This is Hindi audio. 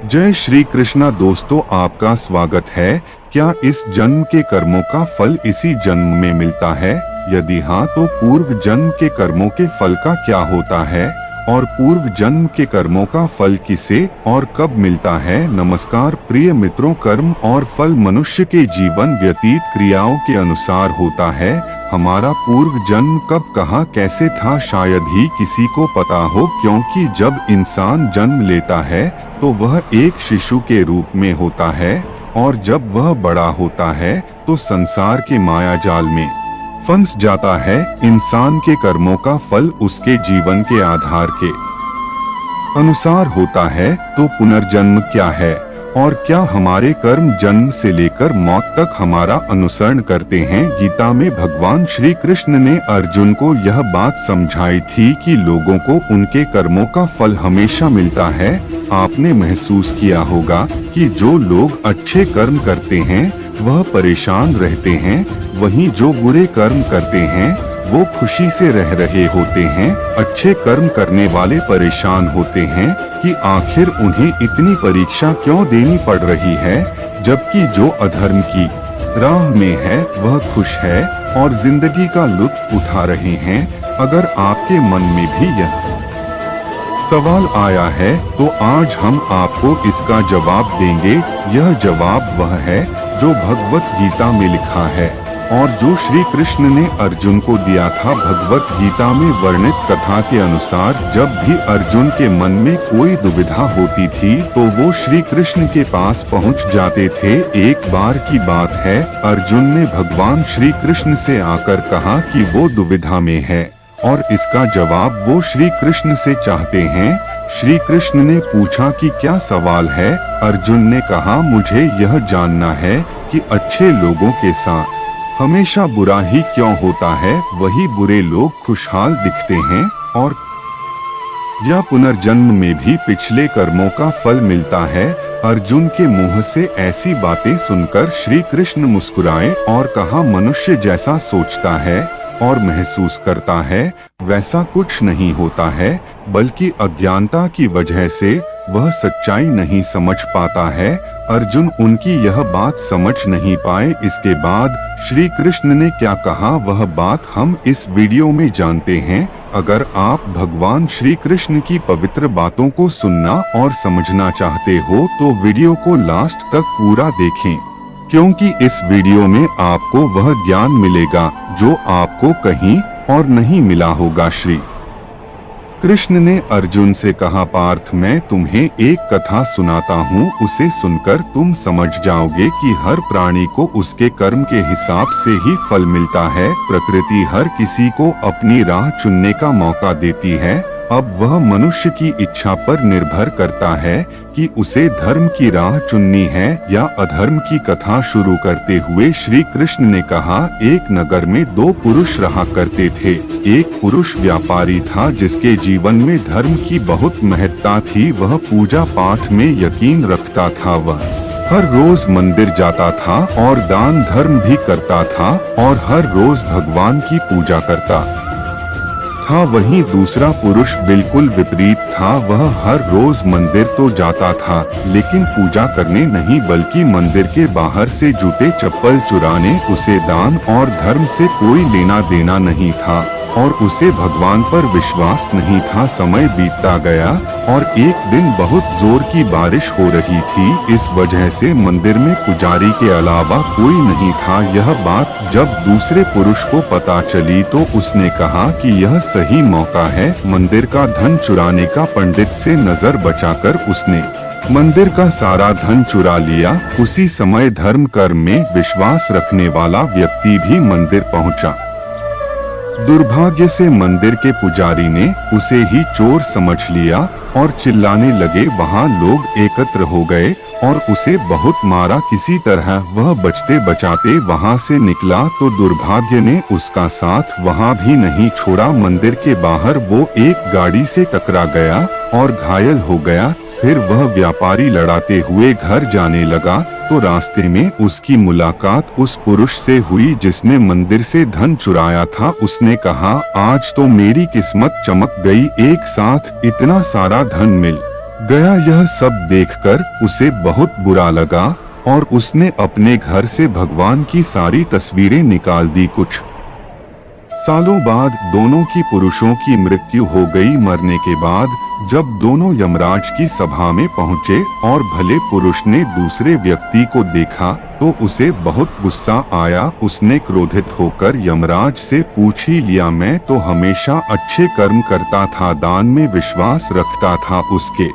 जय श्री कृष्णा दोस्तों, आपका स्वागत है। क्या इस जन्म के कर्मों का फल इसी जन्म में मिलता है? यदि हाँ, तो पूर्व जन्म के कर्मों के फल का क्या होता है और पूर्व जन्म के कर्मों का फल किसे और कब मिलता है? नमस्कार प्रिय मित्रों, कर्म और फल मनुष्य के जीवन व्यतीत क्रियाओं के अनुसार होता है। हमारा पूर्व जन्म कब कहाँ कैसे था शायद ही किसी को पता हो, क्योंकि जब इंसान जन्म लेता है तो वह एक शिशु के रूप में होता है और जब वह बड़ा होता है तो संसार के माया जाल में फंस जाता है। इंसान के कर्मों का फल उसके जीवन के आधार के अनुसार होता है। तो पुनर्जन्म क्या है और क्या हमारे कर्म जन्म से लेकर मौत तक हमारा अनुसरण करते हैं? गीता में भगवान श्री कृष्ण ने अर्जुन को यह बात समझाई थी कि लोगों को उनके कर्मों का फल हमेशा मिलता है। आपने महसूस किया होगा कि जो लोग अच्छे कर्म करते हैं वह परेशान रहते हैं, वहीं जो बुरे कर्म करते हैं वो खुशी से रह रहे होते हैं। अच्छे कर्म करने वाले परेशान होते हैं कि आखिर उन्हें इतनी परीक्षा क्यों देनी पड़ रही है, जबकि जो अधर्म की राह में है वह खुश है और जिंदगी का लुत्फ उठा रहे हैं। अगर आपके मन में भी यह सवाल आया है तो आज हम आपको इसका जवाब देंगे। यह जवाब वह है जो भगवत गीता में लिखा है और जो श्री कृष्ण ने अर्जुन को दिया था। भगवत गीता में वर्णित कथा के अनुसार जब भी अर्जुन के मन में कोई दुविधा होती थी तो वो श्री कृष्ण के पास पहुंच जाते थे। एक बार की बात है, अर्जुन ने भगवान श्री कृष्ण से आकर कहा कि वो दुविधा में है और इसका जवाब वो श्री कृष्ण से चाहते हैं। श्री कृष्ण ने पूछा कि क्या सवाल है? अर्जुन ने कहा, मुझे यह जानना है कि अच्छे लोगों के साथ हमेशा बुरा ही क्यों होता है, वही बुरे लोग खुशहाल दिखते हैं और या पुनर्जन्म में भी पिछले कर्मों का फल मिलता है। अर्जुन के मुंह से ऐसी बातें सुनकर श्री कृष्ण मुस्कुराए और कहा, मनुष्य जैसा सोचता है और महसूस करता है वैसा कुछ नहीं होता है, बल्कि अज्ञानता की वजह से वह सच्चाई नहीं समझ पाता है। अर्जुन उनकी यह बात समझ नहीं पाए। इसके बाद श्री कृष्ण ने क्या कहा वह बात हम इस वीडियो में जानते हैं। अगर आप भगवान श्री कृष्ण की पवित्र बातों को सुनना और समझना चाहते हो तो वीडियो को लास्ट तक पूरा देखें, क्योंकि इस वीडियो में आपको वह ज्ञान मिलेगा जो आपको कहीं और नहीं मिला होगा। श्री कृष्ण ने अर्जुन से कहा, पार्थ मैं तुम्हें एक कथा सुनाता हूँ, उसे सुनकर तुम समझ जाओगे कि हर प्राणी को उसके कर्म के हिसाब से ही फल मिलता है। प्रकृति हर किसी को अपनी राह चुनने का मौका देती है। अब वह मनुष्य की इच्छा पर निर्भर करता है कि उसे धर्म की राह चुननी है या अधर्म की कथा शुरू करते हुए श्री कृष्ण ने कहा, एक नगर में दो पुरुष रहा करते थे। एक पुरुष व्यापारी था जिसके जीवन में धर्म की बहुत महत्ता थी। वह पूजा पाठ में यकीन रखता था। वह हर रोज मंदिर जाता था और दान धर्म भी करता था और हर रोज भगवान की पूजा करता था। वहीं दूसरा पुरुष बिल्कुल विपरीत था। वह हर रोज मंदिर तो जाता था लेकिन पूजा करने नहीं, बल्कि मंदिर के बाहर से जूते चप्पल चुराने। उसे दान और धर्म से कोई लेना देना नहीं था और उसे भगवान पर विश्वास नहीं था। समय बीतता गया और एक दिन बहुत जोर की बारिश हो रही थी। इस वजह से मंदिर में पुजारी के अलावा कोई नहीं था। यह बात जब दूसरे पुरुष को पता चली तो उसने कहा कि यह सही मौका है मंदिर का धन चुराने का। पंडित से नजर बचाकर उसने मंदिर का सारा धन चुरा लिया। उसी समय धर्म कर्म में विश्वास रखने वाला व्यक्ति भी मंदिर पहुंचा। दुर्भाग्य से मंदिर के पुजारी ने उसे ही चोर समझ लिया और चिल्लाने लगे। वहां लोग एकत्र हो गए और उसे बहुत मारा। किसी तरह वह बचते बचाते वहां से निकला तो दुर्भाग्य ने उसका साथ वहां भी नहीं छोड़ा। मंदिर के बाहर वो एक गाड़ी से टकरा गया और घायल हो गया। फिर वह व्यापारी लड़ाते हुए घर जाने लगा तो रास्ते में उसकी मुलाकात उस पुरुष से हुई जिसने मंदिर से धन चुराया था। उसने कहा, आज तो मेरी किस्मत चमक गई, एक साथ इतना सारा धन मिल गया। यह सब देखकर उसे बहुत बुरा लगा और उसने अपने घर से भगवान की सारी तस्वीरें निकाल दी। कुछ सालों बाद दोनों की पुरुषों की मृत्यु हो गई। मरने के बाद जब दोनों यमराज की सभा में पहुंचे और भले पुरुष ने दूसरे व्यक्ति को देखा तो उसे बहुत गुस्सा आया। उसने क्रोधित होकर यमराज से पूछ ही लिया, मैं तो हमेशा अच्छे कर्म करता था, दान में विश्वास रखता था। उसके